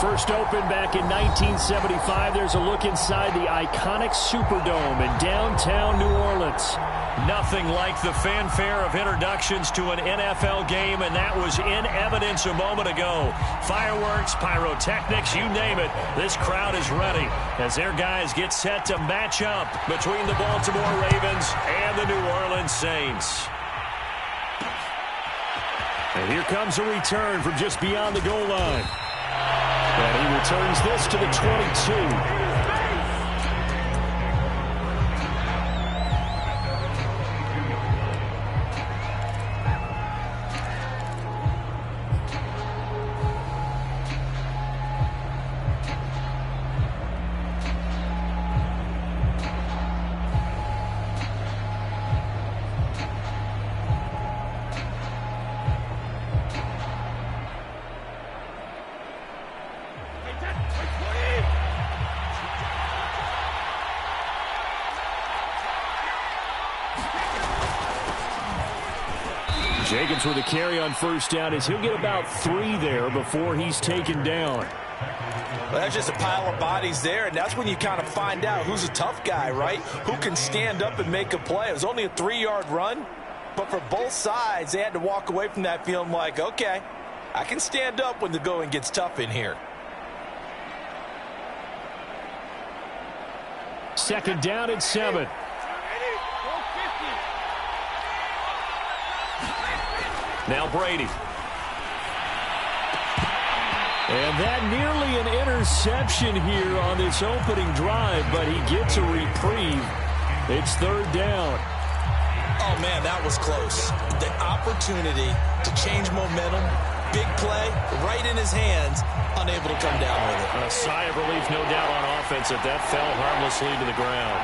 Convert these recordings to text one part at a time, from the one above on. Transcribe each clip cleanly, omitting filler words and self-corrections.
First opened back in 1975. There's a look inside the iconic Superdome in downtown New Orleans. Nothing like the fanfare of introductions to an NFL game, and that was in evidence a moment ago. Fireworks, pyrotechnics, you name it. This crowd is ready as their guys get set to match up between the Baltimore Ravens and the New Orleans Saints. And here comes a return from just beyond the goal line. And he returns this to the 22. Jacobs with a carry on first down as he'll get about 3 there before he's taken down. Well, that's just a pile of bodies there, and that's when you kind of find out who's a tough guy, right? Who can stand up and make a play. It was only a 3-yard run, but for both sides, they had to walk away from that feeling like, okay, I can stand up when the going gets tough in here. Second down and 7. Now Brady. And that nearly an interception here on this opening drive, but he gets a reprieve. It's third down. Oh, man, that was close. The opportunity to change momentum, big play, right in his hands, unable to come down with it. A sigh of relief, no doubt, on offense that fell harmlessly to the ground.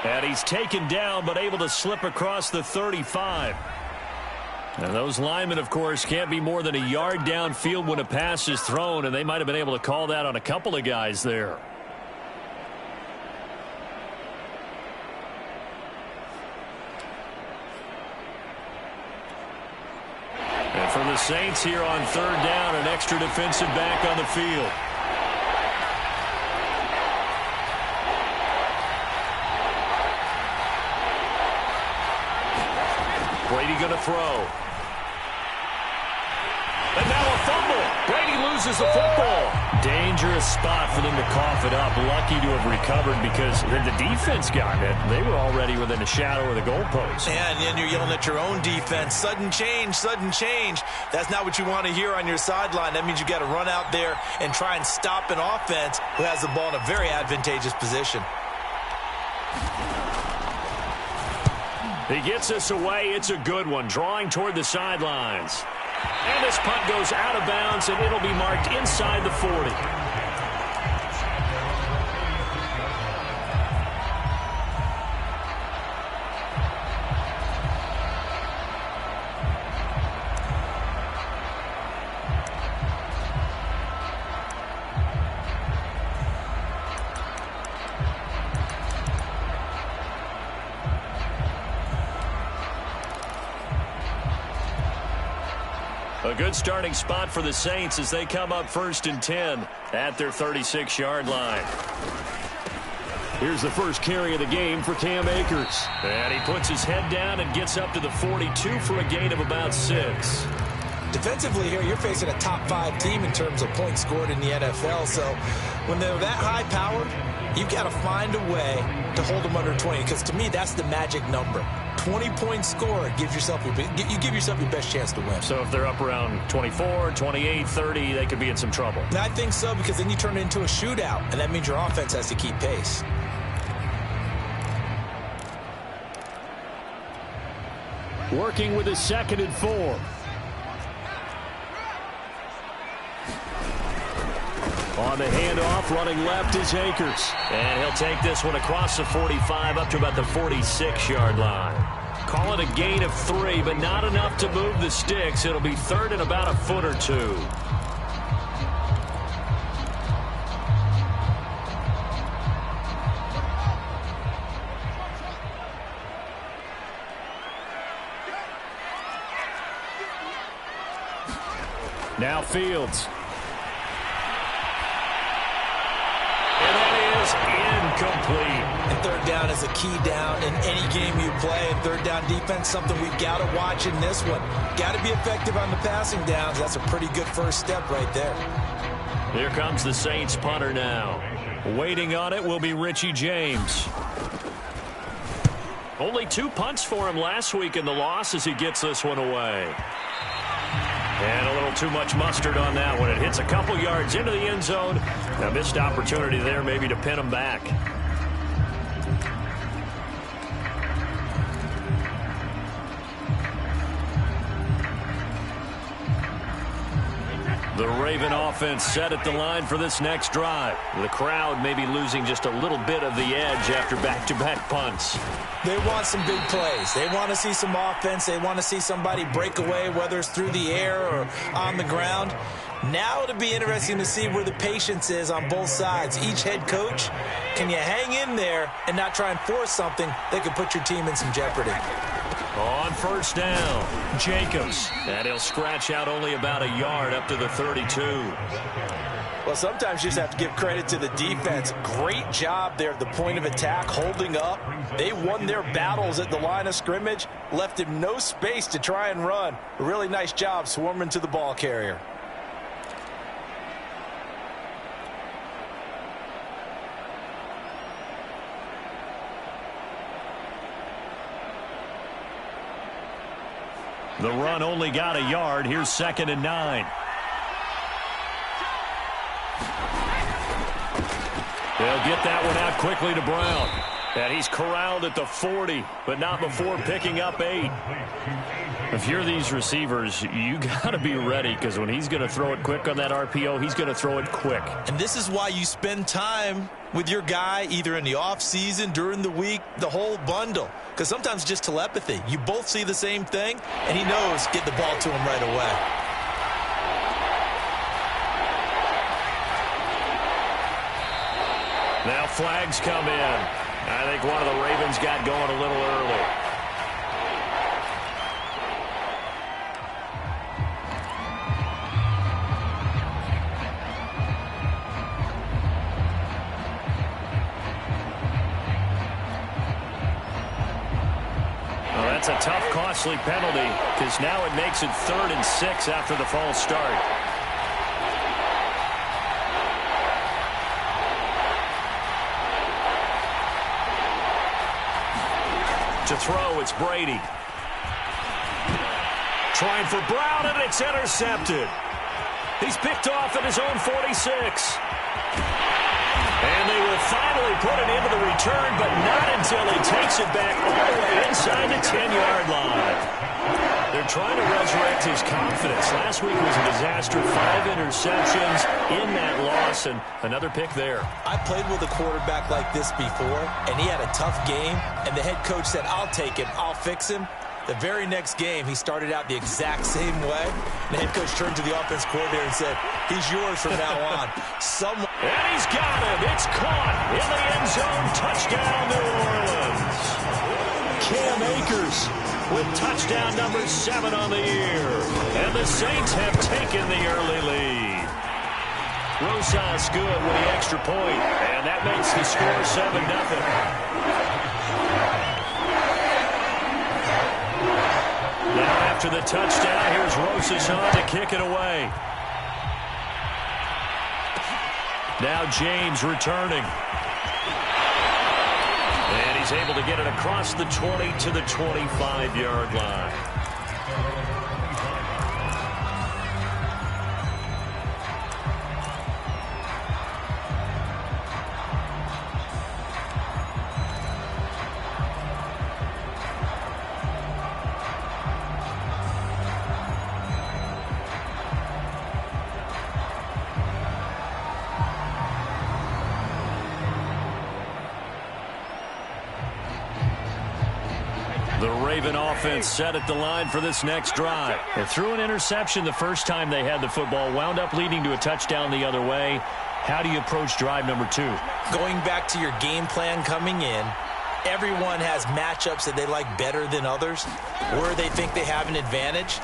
And he's taken down, but able to slip across the 35. And those linemen, of course, can't be more than a yard downfield when a pass is thrown, and they might have been able to call that on a couple of guys there. And for the Saints here on third down, an extra defensive back on the field. Brady going to throw. And now a fumble. Brady loses the football. Dangerous spot for them to cough it up. Lucky to have recovered because the defense got it. They were already within a shadow of the goalpost. Yeah, and then you're yelling at your own defense. Sudden change, sudden change. That's not what you want to hear on your sideline. That means you got to run out there and try and stop an offense who has the ball in a very advantageous position. He gets us away. It's a good one. Drawing toward the sidelines. And this punt goes out of bounds, and it'll be marked inside the 40. A good starting spot for the Saints as they come up 1st and 10 at their 36-yard line. Here's the first carry of the game for Cam Akers. And he puts his head down and gets up to the 42 for a gain of about 6. Defensively here, you're facing a top 5 team in terms of points scored in the NFL. So when they're that high-powered, you've got to find a way to hold them under 20. Because to me, that's the magic number. 20-point score gives yourself you give yourself your best chance to win. So if they're up around 24, 28, 30, they could be in some trouble. I think so, because then you turn it into a shootout, and that means your offense has to keep pace. Working with a 2nd and 4. On the handoff, running left is Akers. And he'll take this one across the 45 up to about the 46-yard line. Call it a gain of 3, but not enough to move the sticks. It'll be third and about a foot or two. Now Fields. And that is incomplete. And third down is a key down in any game you play. And third down defense, something we've got to watch in this one. Got to be effective on the passing downs. That's a pretty good first step right there. Here comes the Saints punter now. Waiting on it will be Richie James. Only 2 punts for him last week in the loss as he gets this one away. And a little too much mustard on that one. It hits a couple yards into the end zone. A missed opportunity there maybe to pin him back. The Raven offense set at the line for this next drive. The crowd may be losing just a little bit of the edge after back-to-back punts. They want some big plays. They want to see some offense. They want to see somebody break away, whether it's through the air or on the ground. Now it'll be interesting to see where the patience is on both sides. Each head coach, can you hang in there and not try and force something that could put your team in some jeopardy? On first down, Jacobs. And he'll scratch out only about a yard up to the 32. Well, sometimes you just have to give credit to the defense. Great job there at the point of attack, holding up. They won their battles at the line of scrimmage, left him no space to try and run. A really nice job swarming to the ball carrier. The run only got a yard. Here's 2nd and 9. They'll get that one out quickly to Brown. And he's corralled at the 40, but not before picking up 8. If you're these receivers, you got to be ready, because when he's going to throw it quick on that RPO, he's going to throw it quick. And this is why you spend time with your guy either in the offseason, during the week, the whole bundle. Because sometimes just telepathy. You both see the same thing, and he knows get the ball to him right away. Now flags come in. I think one of the Ravens got going a little early. Well, that's a tough, costly penalty, because now it makes it 3rd and 6 after the false start. To throw, it's Brady. Trying for Brown, and it's intercepted. He's picked off at his own 46. And they will finally put it into the return, but not until he takes it back all the way inside the 10-yard line. They're trying to resurrect his confidence. Last week was a disaster. 5 interceptions in that loss, and another pick there. I played with a quarterback like this before, and he had a tough game, and the head coach said, I'll take him, I'll fix him. The very next game, he started out the exact same way. The head coach turned to the offense coordinator and said, he's yours from now on. And he's got him. It's caught in the end zone. Touchdown, New Orleans. Cam Akers with touchdown number 7 on the year. And the Saints have taken the early lead. Rosas good with the extra point, and that makes the score 7-0. Now after the touchdown, here's Rosas on to kick it away. Now James returning. And he's able to get it across the 20 to the 25-yard line. The Raven offense set at the line for this next drive. They threw an interception the first time they had the football, wound up leading to a touchdown the other way. How do you approach drive number 2? Going back to your game plan coming in, everyone has matchups that they like better than others, where they think they have an advantage.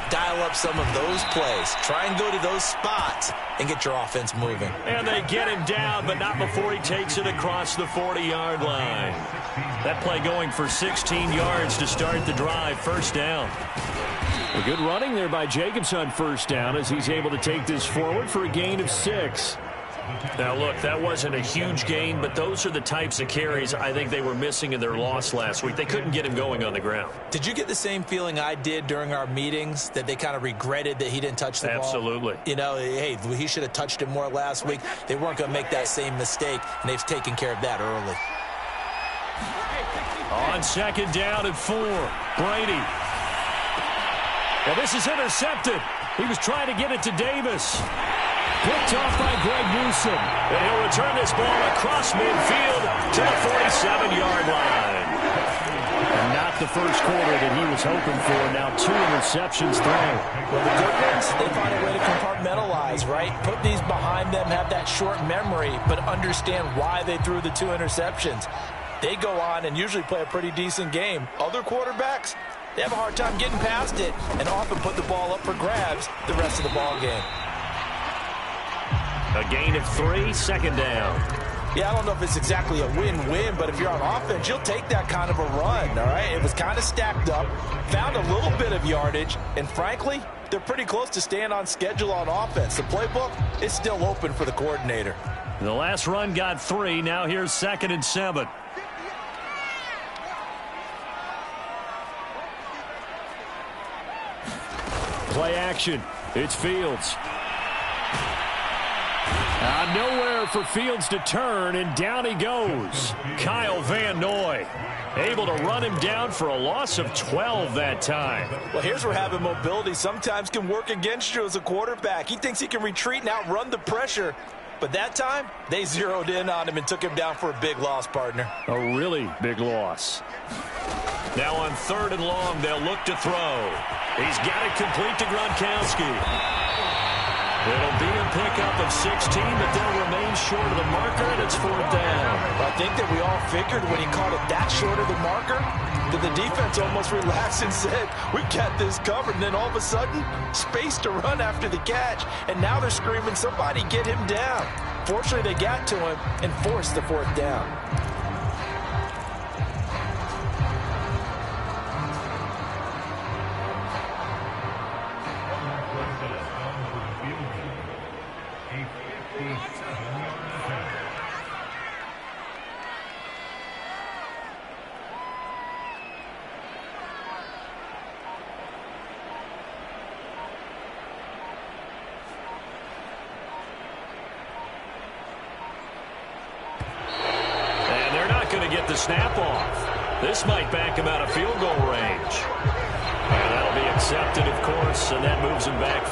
Dial up some of those plays. Try and go to those spots and get your offense moving. And they get him down, but not before he takes it across the 40-yard line. That play going for 16 yards to start the drive. First down. A good running there by Jacobs on first down as he's able to take this forward for a gain of 6. Now, look, that wasn't a huge gain, but those are the types of carries I think they were missing in their loss last week. They couldn't get him going on the ground. Did you get the same feeling I did during our meetings, that they kind of regretted that he didn't touch the ball? Absolutely. You know, hey, he should have touched it more last week. They weren't going to make that same mistake, and they've taken care of that early. On second down at 4, Brady. Well, this is intercepted. He was trying to get it to Davis. Picked off by Greg Newsom. And he'll return this ball across midfield to the 47-yard line. And not the first quarter that he was hoping for. Now 2 interceptions thrown. Well, the good ones, they find a way to compartmentalize, right? Put these behind them, have that short memory, but understand why they threw the 2 interceptions. They go on and usually play a pretty decent game. Other quarterbacks, they have a hard time getting past it and often put the ball up for grabs the rest of the ball game. A gain of 3, second down. Yeah, I don't know if it's exactly a win-win, but if you're on offense, you'll take that kind of a run, all right? It was kind of stacked up, found a little bit of yardage, and frankly, they're pretty close to staying on schedule on offense. The playbook is still open for the coordinator. The last run got 3. Now here's 2nd and 7. Play action. It's Fields. Nowhere for Fields to turn, and down he goes. Kyle Van Noy able to run him down for a loss of 12 that time. Well, here's where having mobility sometimes can work against you as a quarterback. He thinks he can retreat and outrun the pressure. But that time, they zeroed in on him and took him down for a big loss, partner. A really big loss. Now on 3rd and long, they'll look to throw. He's got it complete to Gronkowski. It'll be a pickup of 16, but they'll remain short of the marker, and it's 4th down. I think that we all figured when he caught it that short of the marker, that the defense almost relaxed and said, we've got this covered. And then all of a sudden, space to run after the catch. And now they're screaming, somebody get him down. Fortunately, they got to him and forced the 4th down. The snap off. This might back him out of field goal range. And that'll be accepted, of course, and that moves him back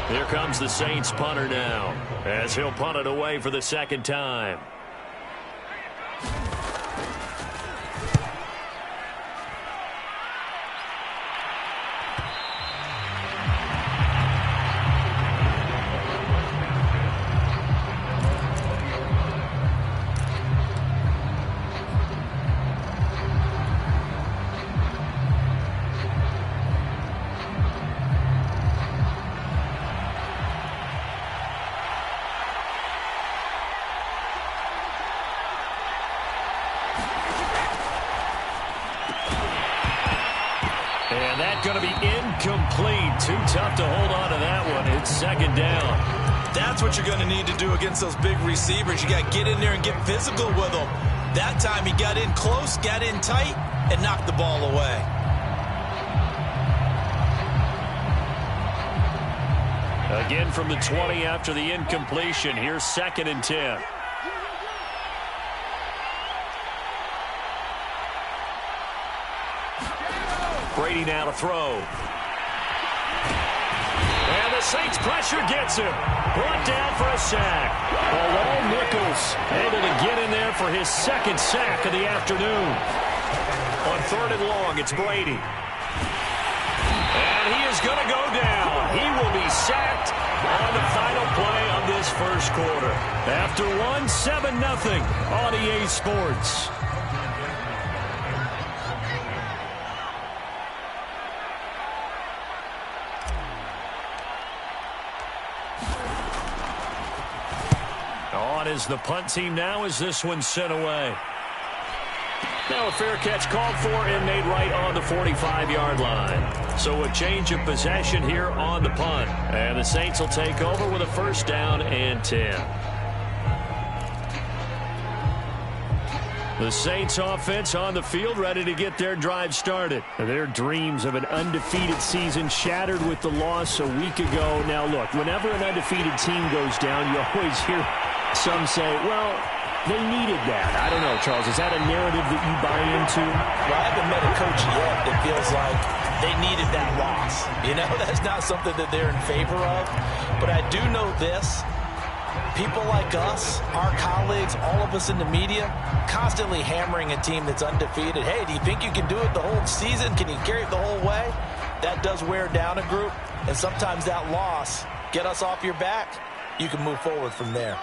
5. Here comes the Saints punter now, as he'll punt it away for the 2nd time. And that's going to be incomplete. Too tough to hold on to that one. It's 2nd down. That's what you're going to need to do against those big receivers. You got to get in there and get physical with them. That time he got in close, got in tight, and knocked the ball away. Again from the 20 after the incompletion. Here's 2nd and 10. Brady now to throw. And the Saints pressure gets him. Brought down for a sack. Although Nichols able to get in there for his second sack of the afternoon. On 3rd and long, it's Brady. And he is going to go down. He will be sacked on the final play of this first quarter. After 7-0 on EA Sports. On is the punt team now as this one's sent away. Now a fair catch called for and made right on the 45-yard line. So a change of possession here on the punt. And the Saints will take over with a 1st down and 10. The Saints offense on the field ready to get their drive started. Their dreams of an undefeated season shattered with the loss a week ago. Now look, whenever an undefeated team goes down, you always hear some say, well, they needed that. I don't know, Charles. Is that a narrative that you buy into? Well, I haven't met a coach yet that feels like they needed that loss. You know, that's not something that they're in favor of. But I do know this. People like us, our colleagues, all of us in the media, constantly hammering a team that's undefeated. Hey, do you think you can do it the whole season? Can you carry it the whole way? That does wear down a group. And sometimes that loss, get us off your back, you can move forward from there.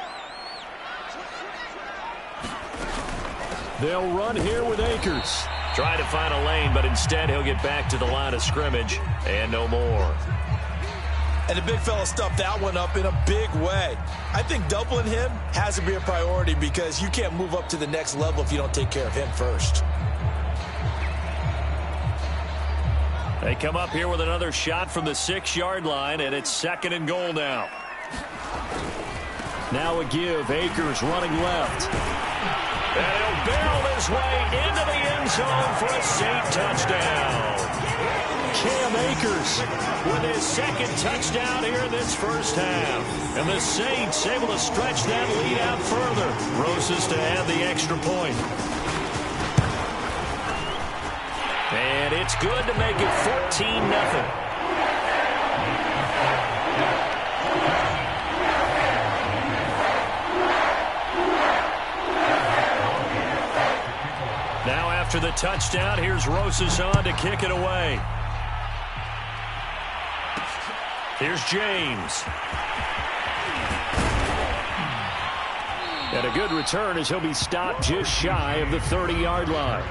They'll run here with Akers. Trying to find a lane, but instead he'll get back to the line of scrimmage and no more. And the big fella stuffed that one up in a big way. I think doubling him has to be a priority because you can't move up to the next level if you don't take care of him first. They come up here with another shot from the 6-yard line, and it's 2nd and goal now. Now a give. Akers running left. And he'll barrel his way into the end zone for a Saint touchdown. Cam Akers with his 2nd touchdown here in this first half. And the Saints able to stretch that lead out further. Roses to add the extra point. And it's good to make it 14-0. Now after the touchdown, here's Roses on to kick it away. Here's James. And a good return as he'll be stopped just shy of the 30-yard line.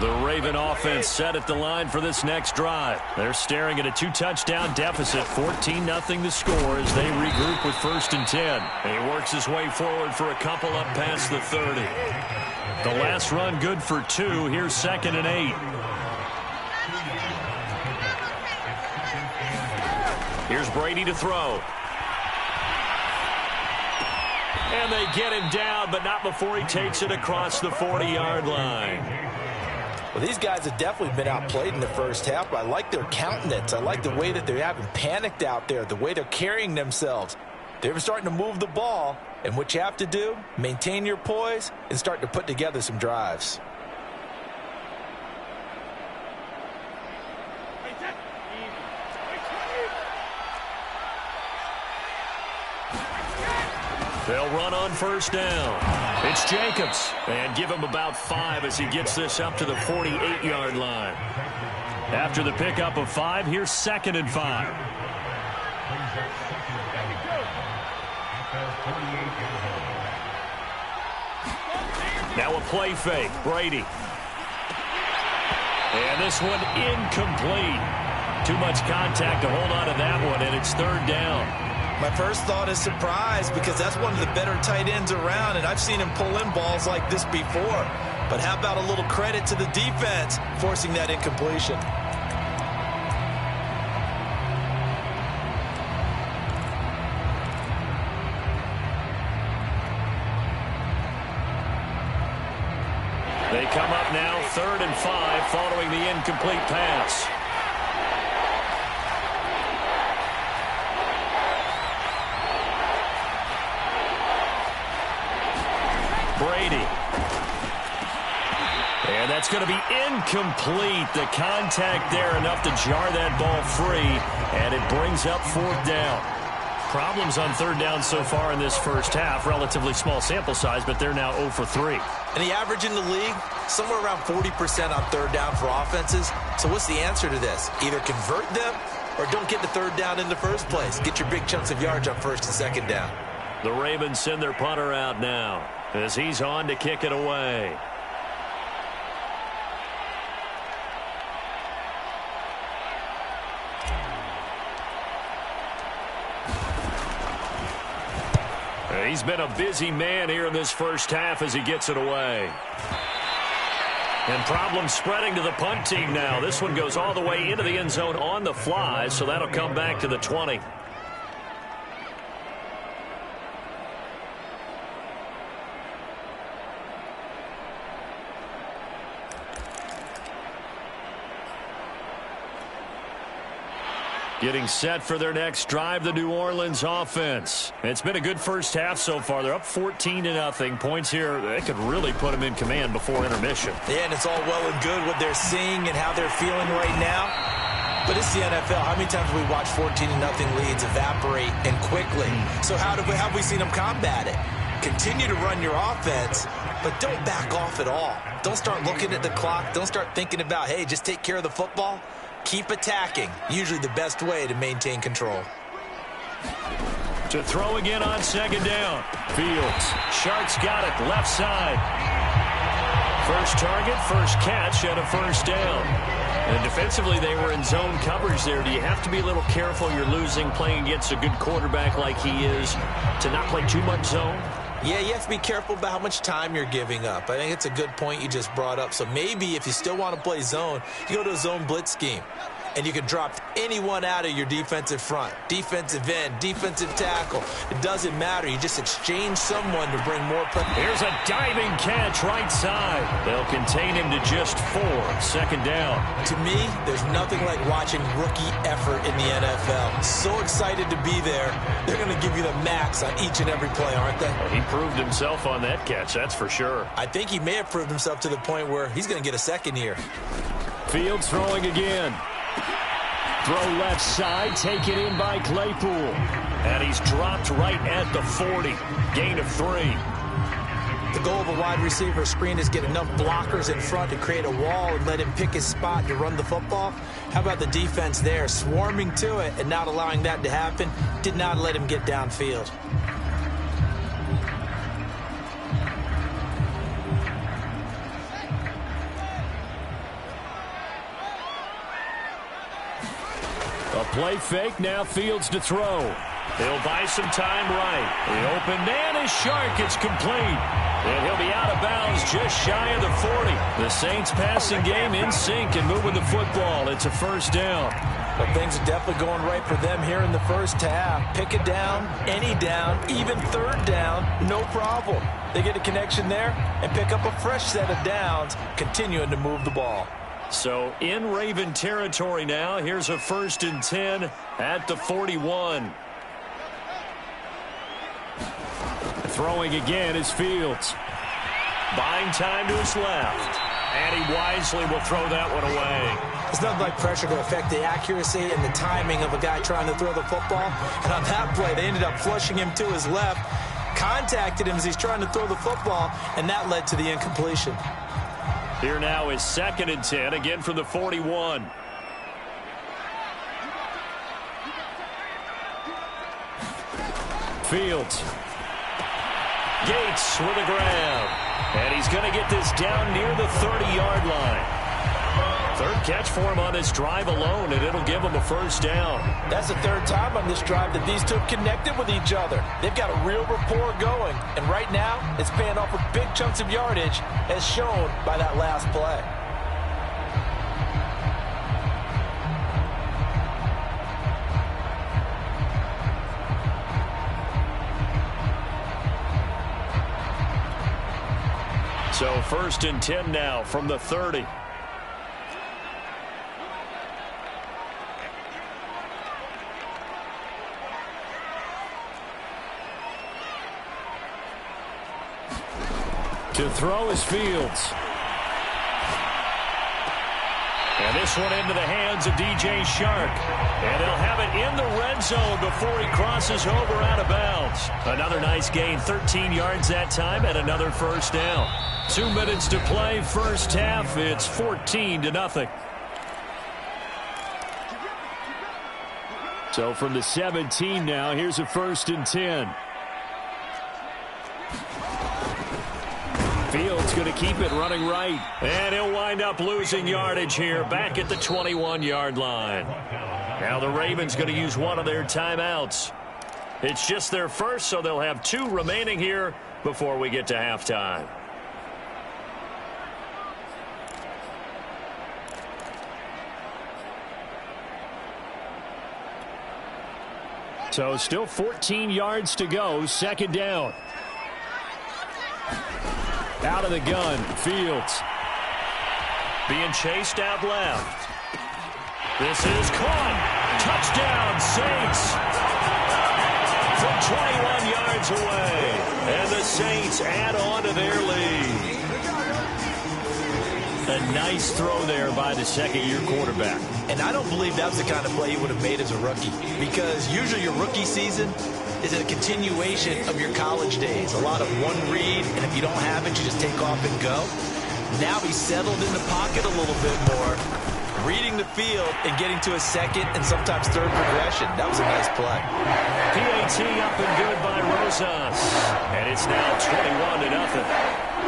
The Raven offense set at the line for this next drive. They're staring at a 2-touchdown deficit, 14-0 the score as they regroup with 1st and 10. And he works his way forward for a couple up past the 30. The last run good for 2. Here's 2nd and 8. Here's Brady to throw. And they get him down, but not before he takes it across the 40-yard line. Well, these guys have definitely been outplayed in the first half, but I like their countenance. I like the way that they haven't panicked out there, the way they're carrying themselves. They're starting to move the ball, and what you have to do, maintain your poise and start to put together some drives. They'll run on 1st down. It's Jacobs. And give him about 5 as he gets this up to the 48-yard line. After the pickup of 5, here's 2nd and 5. Now a play fake. Brady. And this one incomplete. Too much contact to hold on to that one, and it's 3rd down. My first thought is surprise because that's one of the better tight ends around, and I've seen him pull in balls like this before. But how about a little credit to the defense forcing that incompletion? They come up now 3rd and 5 following the incomplete pass. Brady. And that's going to be incomplete. The contact there enough to jar that ball free, and it brings up fourth down. Problems on third down so far in this first half. Relatively small sample size, but they're now 0 for 3. And the average in the league, somewhere around 40% on third down for offenses. So what's the answer to this? Either convert them or don't get the third down in the first place. Get your big chunks of yards on first and second down. The Ravens send their punter out now as he's on to kick it away. He's been a busy man here in this first half as he gets it away. And problems spreading to the punt team now. This one goes all the way into the end zone on the fly, so that'll come back to the 20. Getting set for their next drive, the New Orleans offense. It's been a good first half so far. They're up 14-0. Points here, they could really put them in command before intermission. Yeah, and it's all well and good what they're seeing and how they're feeling right now. But it's the NFL. How many times have we watched 14-0 leads evaporate and quickly? So how have we seen them combat it? Continue to run your offense, but don't back off at all. Don't start looking at the clock. Don't start thinking about, hey, just take care of the football. Keep attacking. Usually the best way to maintain control. To throw again on second down. Fields. Sharks got it. Left side. First target, first catch, and a first down. And defensively, they were in zone coverage there. Do you have to be a little careful? You're losing playing against a good quarterback like he is to not play too much zone? Yeah, you have to be careful about how much time you're giving up. I think it's a good point you just brought up. So maybe if you still want to play zone, you go to a zone blitz scheme. And you can drop anyone out of your defensive front. Defensive end, defensive tackle. It doesn't matter. You just exchange someone to bring more pressure. Here's a diving catch right side. They'll contain him to just 4. Second down. To me, there's nothing like watching rookie effort in the NFL. So excited to be there. They're going to give you the max on each and every play, aren't they? Well, he proved himself on that catch, that's for sure. I think he may have proved himself to the point where he's going to get a second year. Fields throwing again. Throw left side, taken in by Claypool. And he's dropped right at the 40. Gain of 3. The goal of a wide receiver screen is get enough blockers in front to create a wall and let him pick his spot to run the football. How about the defense there, swarming to it and not allowing that to happen? Did not let him get downfield. A play fake, now Fields to throw. He'll buy some time right. The open man is Shark. It's complete. And he'll be out of bounds just shy of the 40. The Saints passing game in sync and moving the football. It's a first down. But things are definitely going right for them here in the first half. Pick a down, any down, even third down, no problem. They get a connection there and pick up a fresh set of downs, continuing to move the ball. So in Raven territory now. Here's a 1st and 10 at the 41. Throwing again is Fields. Buying time to his left. And he wisely will throw that one away. There's nothing like pressure to affect the accuracy and the timing of a guy trying to throw the football. And on that play, they ended up flushing him to his left, contacted him as he's trying to throw the football, and that led to the incompletion. Here now is 2nd and 10, again from the 41. Fields. Gates with a grab. And he's going to get this down near the 30-yard line. Third catch for him on this drive alone, and it'll give him a first down. That's the third time on this drive that these two have connected with each other. They've got a real rapport going, and right now it's paying off with big chunks of yardage, as shown by that last play. So 1st and 10 now from the 30. To throw is Fields. And this one into the hands of DJ Shark. And they'll have it in the red zone before he crosses over out of bounds. Another nice gain, 13 yards that time, and another first down. 2 minutes to play, first half. It's 14-0. So from the 17 now, here's a 1st and 10. Fields going to keep it running right. And he'll wind up losing yardage here back at the 21-yard line. Now the Ravens going to use one of their timeouts. It's just their first, so they'll have 2 remaining here before we get to halftime. So still 14 yards to go, 2nd down. Out of the gun, Fields. Being chased out left. This is caught. Touchdown, Saints. From 21 yards away. And the Saints add on to their lead. A nice throw there by the 2nd-year quarterback. And I don't believe that was the kind of play he would have made as a rookie, because usually your rookie season is a continuation of your college days. A lot of one read, and if you don't have it, you just take off and go. Now he's settled in the pocket a little bit more, reading the field and getting to a 2nd and sometimes 3rd progression. That was a nice play. PAT up and good by Rosas. And it's now 21-0.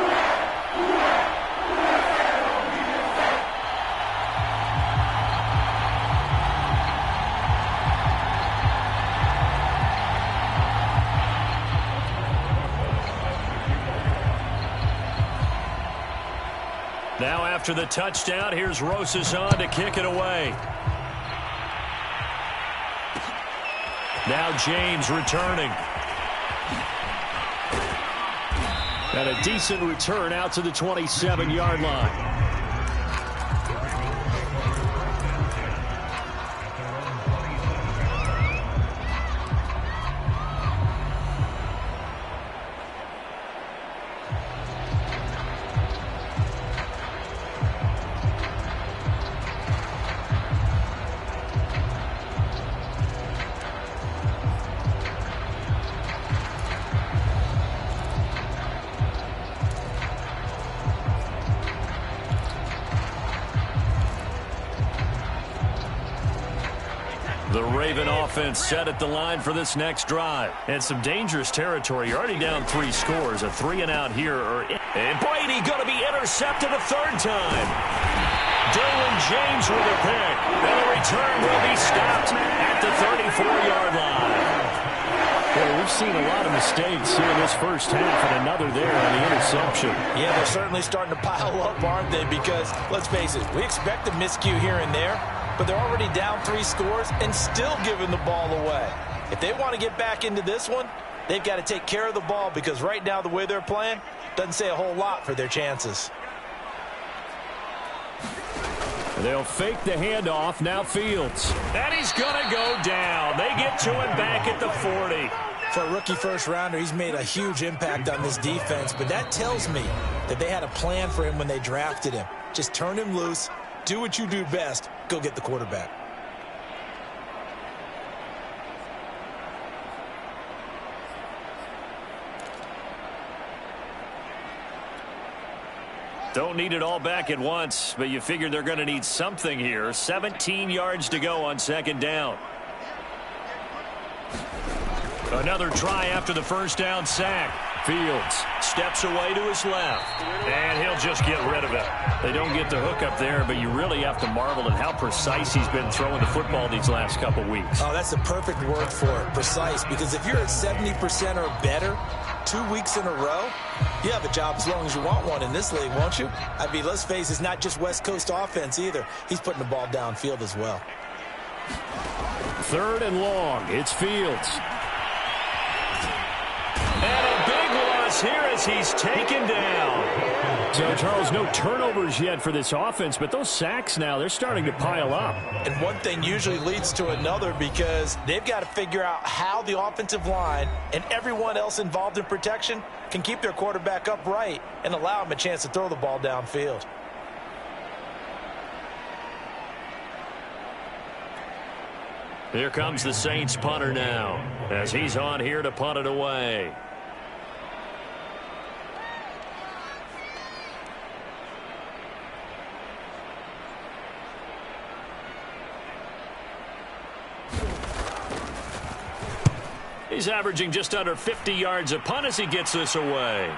Now after the touchdown, here's Rosas on to kick it away. Now James returning. And a decent return out to the 27-yard line. The Raven offense set at the line for this next drive. And some dangerous territory. You're already down 3 scores. A 3-and-out here. And Brady going to be intercepted a 3rd time. Derwin James with a pick. And the return will be stopped at the 34-yard line. Well, we've seen a lot of mistakes here in this first half, and another there on the interception. Yeah, they're certainly starting to pile up, aren't they? Because, let's face it, we expect a miscue here and there, but they're already down 3 scores and still giving the ball away. If they want to get back into this one, they've got to take care of the ball, because right now the way they're playing doesn't say a whole lot for their chances. They'll fake the handoff. Now Fields. And he's going to go down. They get to him back at the 40. For a rookie first-rounder, he's made a huge impact on this defense, but that tells me that they had a plan for him when they drafted him. Just turn him loose, do what you do best, go get the quarterback. Don't need it all back at once, but you figure they're going to need something here. 17 yards to go on 2nd down. Another try after the first down sack. Fields steps away to his left, and he'll just get rid of it. They don't get the hook up there, but you really have to marvel at how precise he's been throwing the football these last couple weeks. Oh, that's the perfect word for it, precise, because if you're at 70% or better 2 weeks in a row, you have a job as long as you want one in this league, won't you? I mean, let's face it, it's not just West Coast offense either. He's putting the ball downfield as well. 3rd and long. It's Fields. And a big loss here as he's taken down. So, Charles, no turnovers yet for this offense, but those sacks now, they're starting to pile up. And one thing usually leads to another because they've got to figure out how the offensive line and everyone else involved in protection can keep their quarterback upright and allow him a chance to throw the ball downfield. Here comes the Saints punter now as he's on here to punt it away. He's averaging just under 50 yards a punt as he gets this away.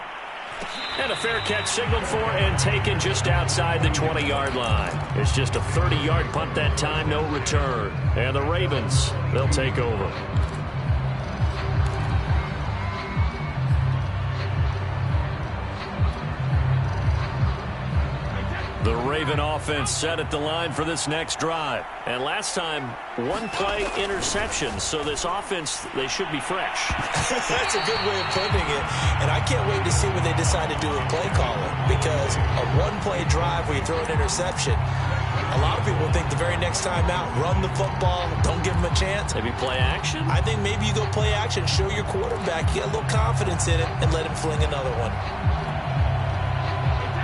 And a fair catch signaled for and taken just outside the 20-yard line. It's just a 30-yard punt that time, no return. And the Ravens, they'll take over. The Raven offense set at the line for this next drive. And last time, one-play interception. So this offense, they should be fresh. That's a good way of putting it. And I can't wait to see what they decide to do with play calling. Because a one-play drive where you throw an interception, a lot of people think the very next time out, run the football, don't give them a chance. Maybe play action? I think maybe you go play action, show your quarterback, get a little confidence in it, and let him fling another one.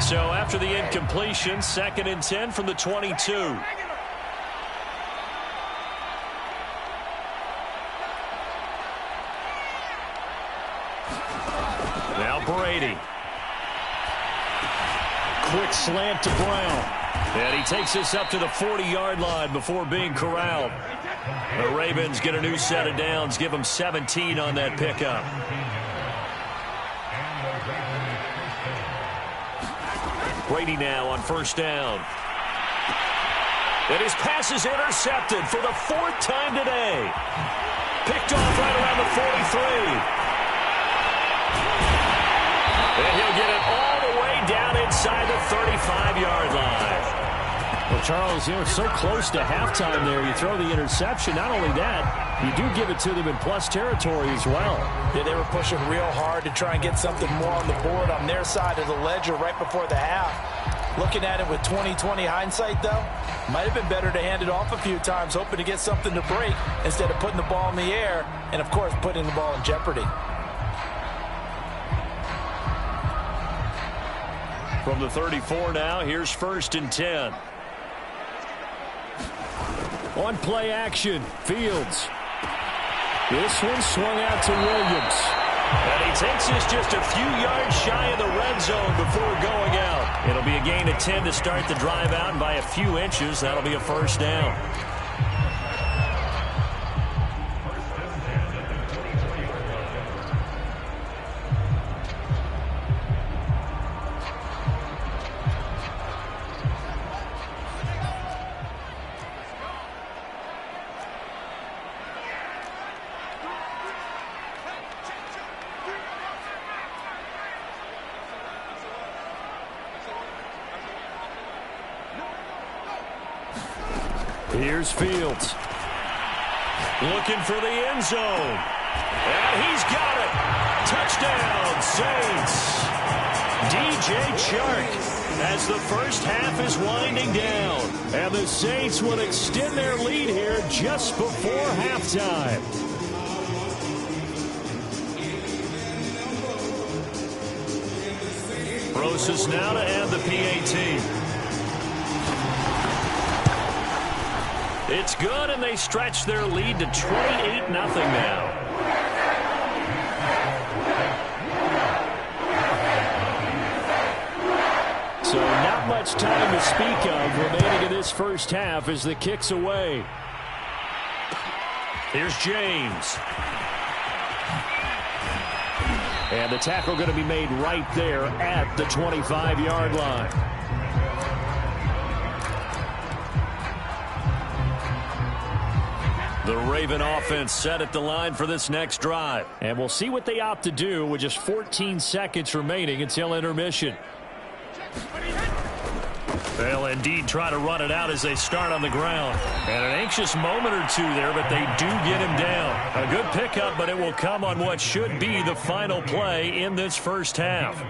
So after the incompletion, 2nd and 10 from the 22. Now Brady. Quick slant to Brown. And he takes us up to the 40-yard line before being corralled. The Ravens get a new set of downs, give them 17 on that pickup. Brady now on 1st down. And his pass is intercepted for the 4th time today. Picked off right around the 43. And he'll get it all the way down inside the 35-yard line. Well, Charles, it's so close to halftime there. You throw the interception. Not only that, you do give it to them in plus territory as well. Yeah, they were pushing real hard to try and get something more on the board on their side of the ledger right before the half. Looking at it with 20/20 hindsight, though, might have been better to hand it off a few times, hoping to get something to break instead of putting the ball in the air and, of course, putting the ball in jeopardy. From the 34 now, here's 1st and 10. On play action, Fields. This one swung out to Williams. And he takes us just a few yards shy of the red zone before going out. It'll be a gain of 10 to start the drive out, and by a few inches, that'll be a 1st down. Here's Fields. Looking for the end zone. And he's got it. Touchdown, Saints. DJ Chark as the first half is winding down. And the Saints will extend their lead here just before halftime. Broses now to end the PAT. It's good, and they stretch their lead to 28-0 now. So not much time to speak of remaining in this first half as the kick's away. Here's James. And the tackle going to be made right there at the 25-yard line. The Raven offense set at the line for this next drive. And we'll see what they opt to do with just 14 seconds remaining until intermission. They'll indeed try to run it out as they start on the ground. And an anxious moment or two there, but they do get him down. A good pickup, but it will come on what should be the final play in this first half.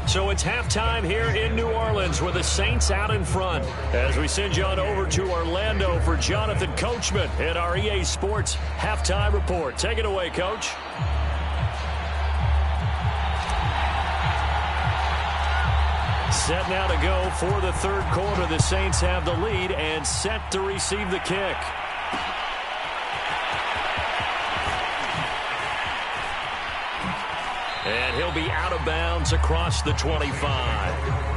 So it's halftime here in New Orleans with the Saints out in front. As we send you on over to Orlando for Jonathan Coachman in our EA Sports Halftime Report. Take it away, Coach. Set now to go for the third quarter. The Saints have the lead and set to receive the kick. And he'll be out of bounds across the 25.